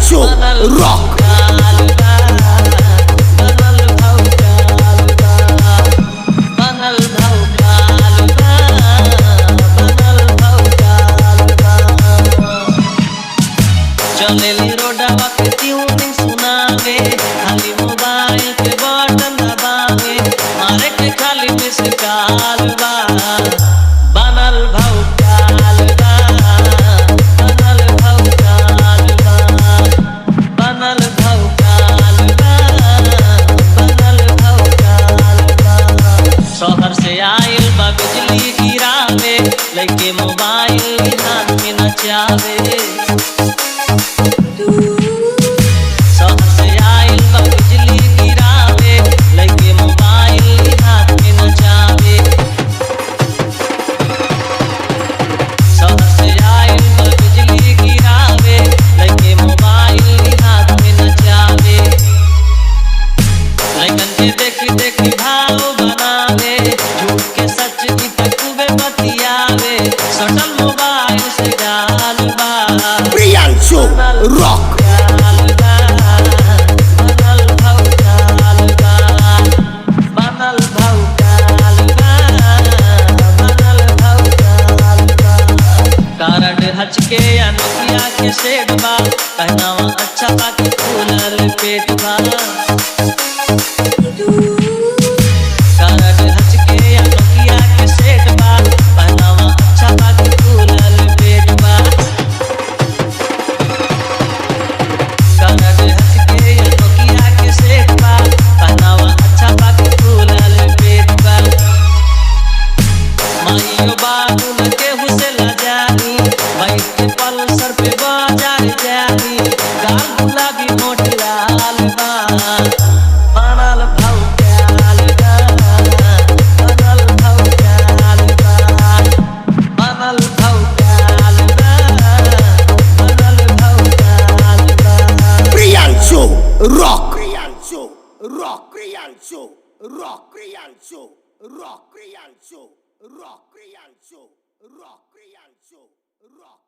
Priyancho Rock चलेली रोडवा पे tuning सुनावे खाली मोबाइल के बटन दबावे मारे के खाली मिस कॉल बा बनल भौकाल बा बनल भौकाल बा बनल भौकाल बा बनल भौकाल बा शहर से आइल बा बिजली गिरावे लेके मोबाइल हाथ में नचावे शहर से आइल बा बिजली गिरावे लेके मोबाइल हाथ में नचावे शहर से आइल बा बिजली गिरावे लेके मोबाइल हाथ में नचावे लइकन के देखी देखी भाव बनावे झूठ के सच की खूबे बतियावे सटल मोबाइल से डाल बा Priyancho Rock हचके या नोकिया के सेट बा पहनावा अच्छा बाकी फूलल पेट बा कारड हचके या नोकिया के सेट बा पहनावा अच्छा बाकी फूलल पेट बा कारड हचके या नोकिया के सेट बा पहनावा अच्छा बाकी फूलल पेट बा माइयो बाबू न केहू से लजानी बैठे पल्सर पे बाजार जानी गाल गुलाबी मोटी लाल बा बनल भौकाल बा बनल भौकाल बा बनल भौकाल बा बनल भौकाल बा Priyancho Rock Priyancho Rock Priyancho Rock Priyancho Rock Priyancho Rock Priyancho Rock Priyancho Rock